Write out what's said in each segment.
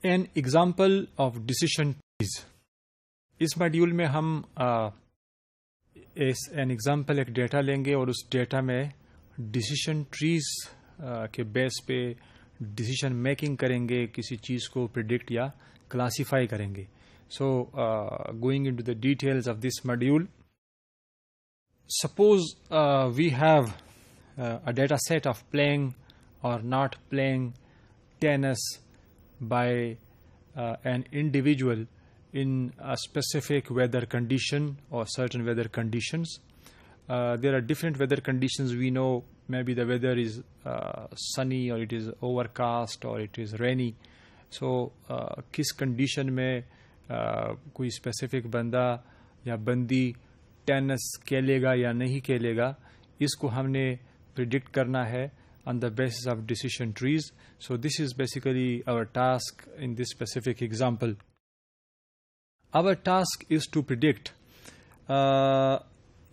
An example of decision trees. اس module میں ہم این ایگزامپل ایک ڈیٹا لیں گے اور اس ڈیٹا میں ڈیسیشن ٹریز کے بیس پہ ڈیسیشن میکنگ کریں گے، کسی چیز کو پریڈکٹ یا کلاسیفائی کریں گے. So going into the details of this module, suppose we have a data set of playing or not playing tennis by an individual in a specific weather condition or certain weather conditions. There are different weather conditions. We know maybe the weather is sunny or it is overcast or it is rainy. So کس condition میں کوئی specific بندہ یا بندی tennis کھیلے گا یا نہیں کھیلے گا، اس کو ہم نے predict کرنا ہے on the basis of decision trees. So this is basically our task in this specific example. Our task is to predict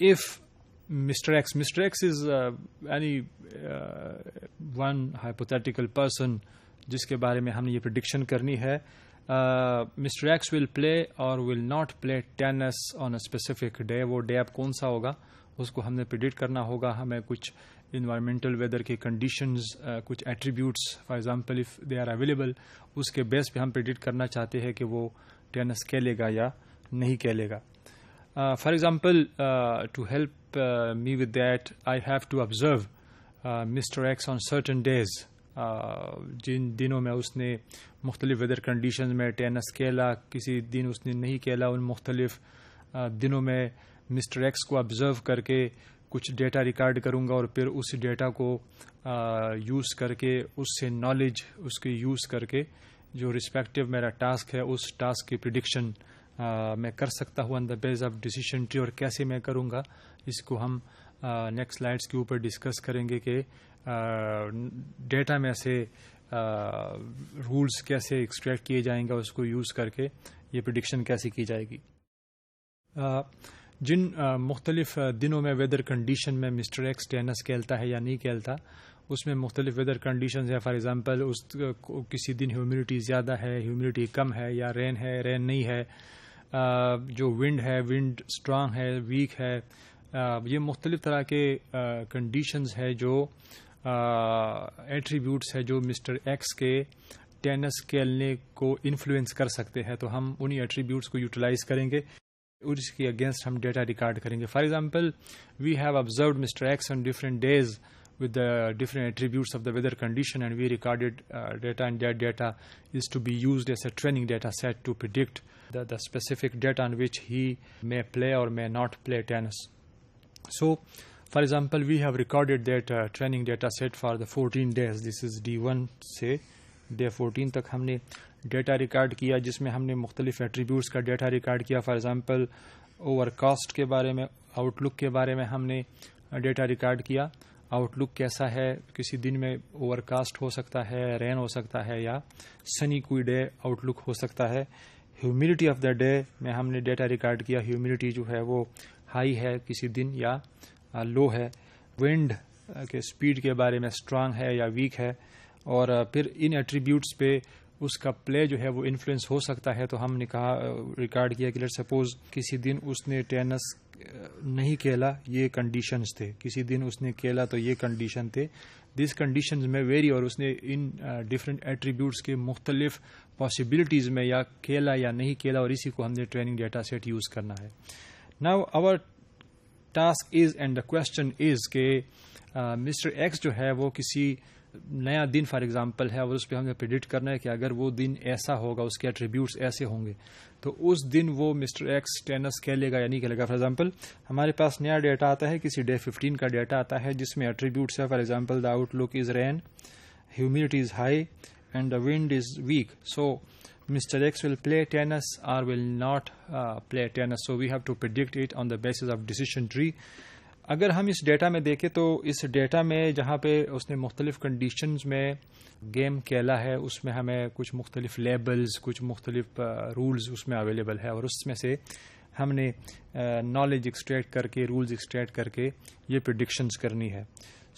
if Mr. X is any one hypothetical person جس کے بارے میں ہم نے یہ prediction کرنی ہے. Mr. X will play or will not play tennis on a specific day. وہ ڈے اب کون سا ہوگا اس کو ہم نے predict کرنا ہوگا. ہمیں کچھ انوائرمنٹل ویدر کے کنڈیشنز، کچھ attributes for example if they are available, اس کے بیس پہ ہم پریڈکٹ کرنا چاہتے ہیں کہ وہ ٹینس کھیلے گا یا نہیں کھیلے گا. For example to help me with that I have to observe mister X on certain days. جن دنوں میں اس نے مختلف ویدر کنڈیشنز میں ٹینس کھیلا، کسی دن اس نے نہیں کھیلا، ان مختلف دنوں میں مسٹر ایکس کو آبزرو کر کے کچھ ڈیٹا ریکارڈ کروں گا اور پھر اس ڈیٹا کو یوز کر کے اس سے نالج اس کی یوز کر کے جو رسپیکٹو میرا ٹاسک ہے اس ٹاسک کی پریڈکشن میں کر سکتا ہوں آن دا بیس آف ڈیسیشن ٹری. اور کیسے میں کروں گا اس کو ہم نیکسٹ سلائڈس کے اوپر ڈسکس کریں گے کہ ڈیٹا میں سے رولز کیسے ایکسٹریکٹ کیے جائیں گے، اس کو یوز کر کے یہ پریڈکشن کیسے کی جائے گی. جن مختلف دنوں میں ویدر کنڈیشن میں مسٹر ایکس ٹینس کھیلتا ہے یا نہیں کھیلتا، اس میں مختلف ویدر کنڈیشنز ہیں. فار ایگزامپل اس کسی دن ہیومیڈیٹی زیادہ ہے، ہیومیڈیٹی کم ہے، یا رین ہے، رین نہیں ہے، جو ونڈ ہے، ونڈ اسٹرانگ ہے، ویک ہے. یہ مختلف طرح کے کنڈیشنز ہے جو ایٹریبیوٹس ہے جو مسٹر ایکس کے ٹینس کھیلنے کو انفلوئنس کر سکتے ہیں. تو ہم انہی ایٹریبیوٹس کو یوٹیلائز کریں گے اور اس کے اگینسٹ ہم ڈیٹا ریکارڈ کریں گے. For example we have observed Mr X on different days with the different attributes of the weather condition, and we recorded data, and that data is to be used as a training data set to predict the specific data on which he may play or may not play tennis. So for example we have recorded that training data set for the 14 days. This is D1 سے day 14 تک ہم نے data record کیا، جس میں ہم نے مختلف ایٹریبیوٹس کا ڈیٹا ریکارڈ کیا. فار ایگزامپل اوور کاسٹ کے بارے میں، آؤٹ لک کے بارے میں ہم نے ڈیٹا ریکارڈ کیا. آؤٹ لک کیسا ہے، کسی دن میں اوور کاسٹ ہو سکتا ہے، رین ہو سکتا ہے، یا سنی کوئی ڈے آؤٹ لک ہو سکتا ہے. ہیومیڈیٹی آف دا ڈے میں ہم نے ڈیٹا ریکارڈ کیا، ہیومیڈیٹی جو ہے وہ ہائی ہے کسی دن یا لو ہے. ونڈ کے اسپیڈ کے بارے میں اسٹرانگ ہے یا ویک ہے. اور پھر ان ایٹریبیوٹس پہ اس کا پلے جو ہے وہ انفلوئنس ہو سکتا ہے. تو ہم نے کہا ریکارڈ کیا کہ لیٹ سپوز کسی دن اس نے ٹینس نہیں کھیلا، یہ کنڈیشنز تھے. کسی دن اس نے کھیلا تو یہ کنڈیشن تھے. دیس کنڈیشنز میں ویری، اور اس نے ان ڈفرینٹ ایٹریبیوٹس کے مختلف پاسبلٹیز میں یا کھیلا یا نہیں کھیلا، اور اسی کو ہم نے ٹریننگ ڈیٹا سیٹ یوز کرنا ہے. Now our task is and the question is کہ مسٹر ایکس جو ہے وہ کسی نیا دن فار ایگزامپل ہے، اور اس پہ ہم نے پریڈکٹ کرنا ہے کہ اگر وہ دن ایسا ہوگا، اس کے ایٹریبیوٹس ایسے ہوں گے، تو اس دن وہ مسٹر ایکس ٹینس کھیلے گا یا نہیں کھیلے گا. فار ایگزامپل ہمارے پاس نیا ڈیٹا آتا ہے، کسی ڈے 15 کا ڈیٹا آتا ہے جس میں ایٹریبیوٹس ہے. For example the outlook is rain, humidity is high and the wind is weak. So Mr X will play tennis اور will not play tennis. So we have to predict it on the basis of decision tree. اگر ہم اس data میں دیکھیں تو اس data میں جہاں پہ اس نے مختلف کنڈیشنز میں گیم کھیلا ہے، اس میں ہمیں کچھ مختلف لیبلز، کچھ مختلف رولز اس میں اویلیبل ہے، اور اس میں سے ہم نے نالج ایکسٹریکٹ کر کے، رولز ایکسٹریکٹ کر کے یہ پریڈکشنز کرنی ہے.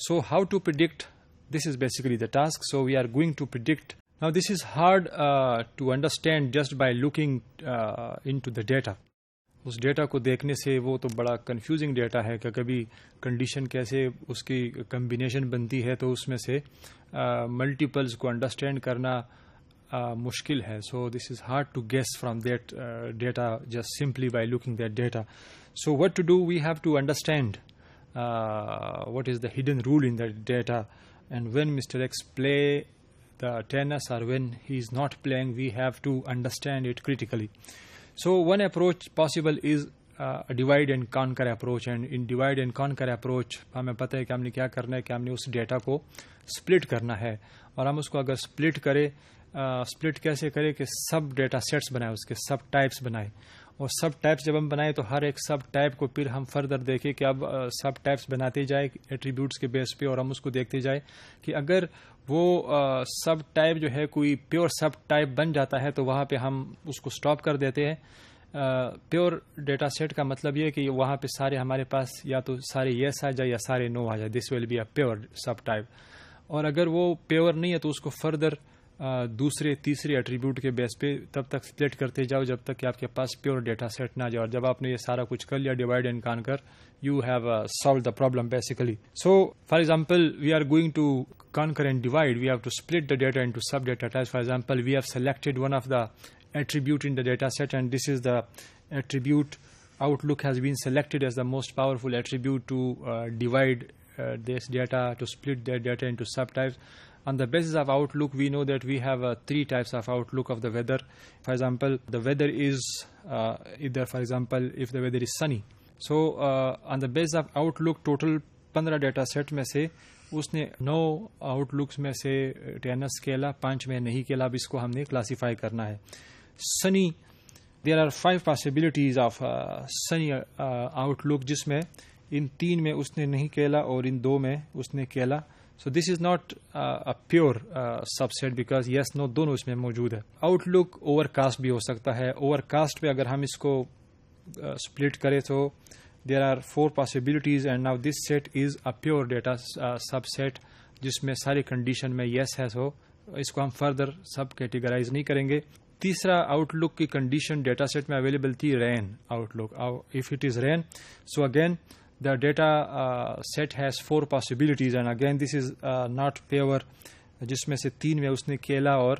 So how to predict, this is basically the task. So we are going to predict Now this is hard to understand just by looking into the data. اس ڈیٹا کو دیکھنے سے وہ تو بڑا کنفیوزنگ ڈیٹا ہے کہ کبھی کنڈیشن کیسے اس کی کمبینیشن بنتی ہے تو اس میں سے ملٹیپلز کو انڈرسٹینڈ کرنا مشکل ہے. So this is hard to guess from that data just simply by looking that data. So what to do, we have to understand what is the hidden rule in that data, and when Mr. X play the tennis or when he is not playing, we have to understand it critically. So one approach possible is a divide and conquer approach, and in divide and conquer approach ہمیں پتہ ہے کہ ہم نے کیا کرنا ہے کہ ہم نے اس ڈیٹا کو سپلٹ کرنا ہے, اور ہم اس کو اگر سپلٹ کرے, سپلٹ کیسے کرے کہ سب ڈیٹا سیٹس بنائے, اس کے سب ٹائپس بنائے, اور سب ٹائپس جب ہم بنائیں تو ہر ایک سب ٹائپ کو پھر ہم فردر دیکھیں کہ اب سب ٹائپس بناتے جائے ایٹریبیوٹس کے بیس پہ, اور ہم اس کو دیکھتے جائے کہ اگر وہ سب ٹائپ جو ہے کوئی پیور سب ٹائپ بن جاتا ہے تو وہاں پہ ہم اس کو سٹاپ کر دیتے ہیں. پیور ڈیٹا سیٹ کا مطلب یہ کہ وہاں پہ سارے ہمارے پاس یا تو سارے یس آ جائے یا سارے نو آ جائے, this will be a pure subtype. اور اگر وہ پیور نہیں ہے تو اس کو فردر دوسرے تیسرے ایٹریبیوٹ کے بیس پہ تب تک سپلٹ کرتے جاؤ جب تک کہ آپ کے پاس پیور ڈیٹا سیٹ نہ جائے. اور جب آپ نے یہ سارا کچھ کر لیا divide and conquer, you have solve the problem basically. So for example we are going to conquer and divide, we have to split the data into sub data types. For example, we have selected one of the attribute in the data set, and this is the attribute. Outlook has been selected as the most powerful attribute to divide this data, to split the data into subtypes. On the basis of Outlook, we know that we have three types of Outlook of the weather. For example, the weather is either, for example, if the weather is sunny. So on the basis of Outlook, total 15 data set میں سے اس نے 9 out looks میں سے tennis کھیلا, 5 میں نہیں کھیلا. اب اس کو ہم نے کلاسیفائی کرنا ہے. Sunny, there are 5 possibilities of sunny outlook, جس میں ان 3 میں اس نے نہیں کھیلا اور ان 2 میں اس نے کھیلا. So this is not a pure subset because yes no دونوں اس میں موجود ہے. آؤٹ لک اوور کاسٹ بھی ہو سکتا ہے. اوور کاسٹ پہ اگر ہم اس کو سپلٹ کریں تو there are 4 possibilities, and now this set is a pure data subset جس میں ساری کنڈیشن میں یس ہے. سو اس کو ہم فردر سب کیٹیگرائز نہیں کریں گے. تیسرا آؤٹ لک کی کنڈیشن ڈیٹا سیٹ میں اویلیبل تھی rain outlook. If it is rain, so again the data set has 4 possibilities, and again this is not pure, جس میں سے 3 میں اس نے کھیلا اور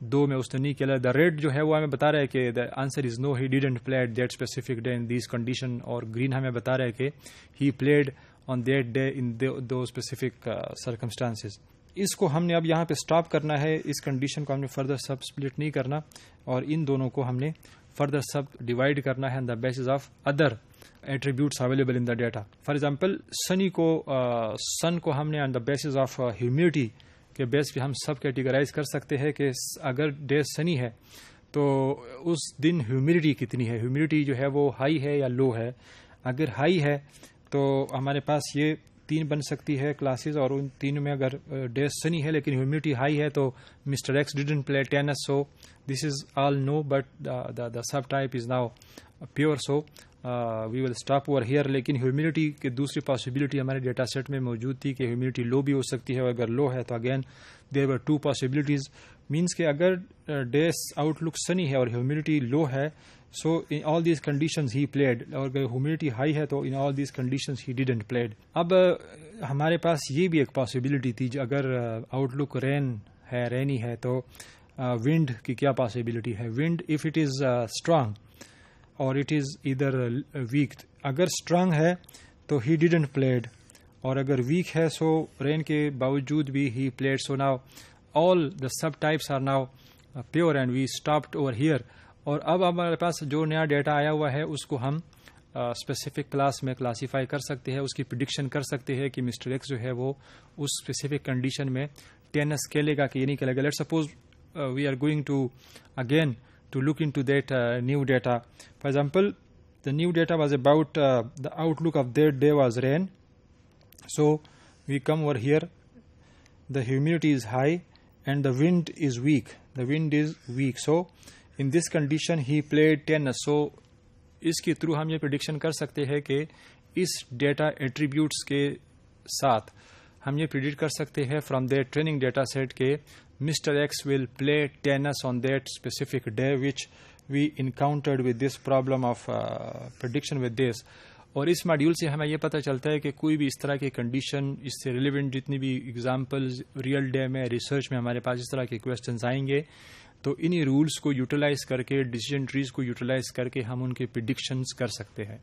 2 میں اس نے نہیں کھیلا. دا ریڈ جو ہے وہ ہمیں بتا رہا ہے کہ the answer is no, he didn't play at that specific day in these condition, اور گرین ہمیں بتا رہا ہے کہ he played on that day in two specific circumstances. اس کو ہم نے اب یہاں پہ اسٹاپ کرنا ہے. اس کنڈیشن کو ہم نے فردر سب اسپلٹ نہیں کرنا, اور ان دونوں کو ہم نے فردر سب ڈیوائڈ کرنا ہے on the basis of other attributes available in the data. For example sun کو ہم نے on the basis of humidity کے بیس پہ ہم سب کیٹیگرائز کر سکتے ہیں کہ اگر ڈے سنی ہے تو اس دن ہیومیڈیٹی کتنی ہے. ہیومیڈیٹی جو ہے وہ ہائی ہے یا لو ہے. اگر ہائی ہے تو ہمارے پاس یہ 3 بن سکتی ہے کلاسز, اور ان 3 میں اگر ڈے سنی ہے لیکن ہیومیڈیٹی ہائی ہے تو Mr X didn't play tennis. So this is all no, but the subtype is now pure. So we will stop over here. لیکن ہیومیڈیٹی کی دوسری پاسبلٹی ہمارے ڈیٹا سیٹ میں موجود تھی کہ ہیومیڈیٹی لو بھی ہو سکتی ہے, اور اگر لو ہے تو again there were 2 possibilities. Means کہ اگر ڈے آؤٹ لک سنی ہے اور ہیومیڈیٹی لو ہے, so in all these conditions he played, اور اگر ہیومیڈیٹی ہائی ہے تو in all these conditions he didn't played. اب ہمارے پاس یہ بھی ایک پاسبلٹی تھی, اگر آؤٹ لک رینی ہے تو ونڈ کی کیا پاسبلٹی ہے. ونڈ اف اٹ از اسٹرانگ اور اٹ از ادھر ویک. اگر اسٹرانگ ہے تو ہی ڈیڈنٹ پلیڈ, اور اگر ویک ہے سو رین کے باوجود بھی ہی played. So now all the subtypes are now pure, and we stopped over here. اور اب ہمارے پاس جو نیا ڈیٹا آیا ہوا ہے اس کو ہم اسپیسیفک کلاس میں کلاسیفائی کر سکتے ہیں. اس کی پریڈکشن کر سکتے ہیں کہ مسٹر ایکس جو ہے وہ اس اسپیسیفک کنڈیشن میں ٹینس کھیلے گا کہ یہ نہیں کھیلے گا. Let suppose we are going to again to look into that new data. For example, the new data was about the outlook of that day was rain. So we come over here, the humidity is high and the wind is weak. The wind is weak. So in this condition he played tennis. So اس کے through ہم یہ prediction کر سکتے ہیں کہ اس data attributes کے ساتھ ہم یہ پریڈکٹ کر سکتے ہیں from that training data set کے Mr. X will play tennis on that specific day which we encountered with this problem of prediction with this. اور اس ماڈیول سے ہمیں یہ پتہ چلتا ہے کہ کوئی بھی اس طرح کی کنڈیشن، اس سے ریلیونٹ جتنی بھی ایگزامپلز ریئل ڈے میں ریسرچ میں ہمارے پاس اس طرح کے کویسچنز آئیں گے، تو انہی رولز کو یوٹیلائز کر کے، ڈیسیجن ٹریز کو یوٹیلائز کر کے ہم ان کے پریڈکشنز کر سکتے ہیں.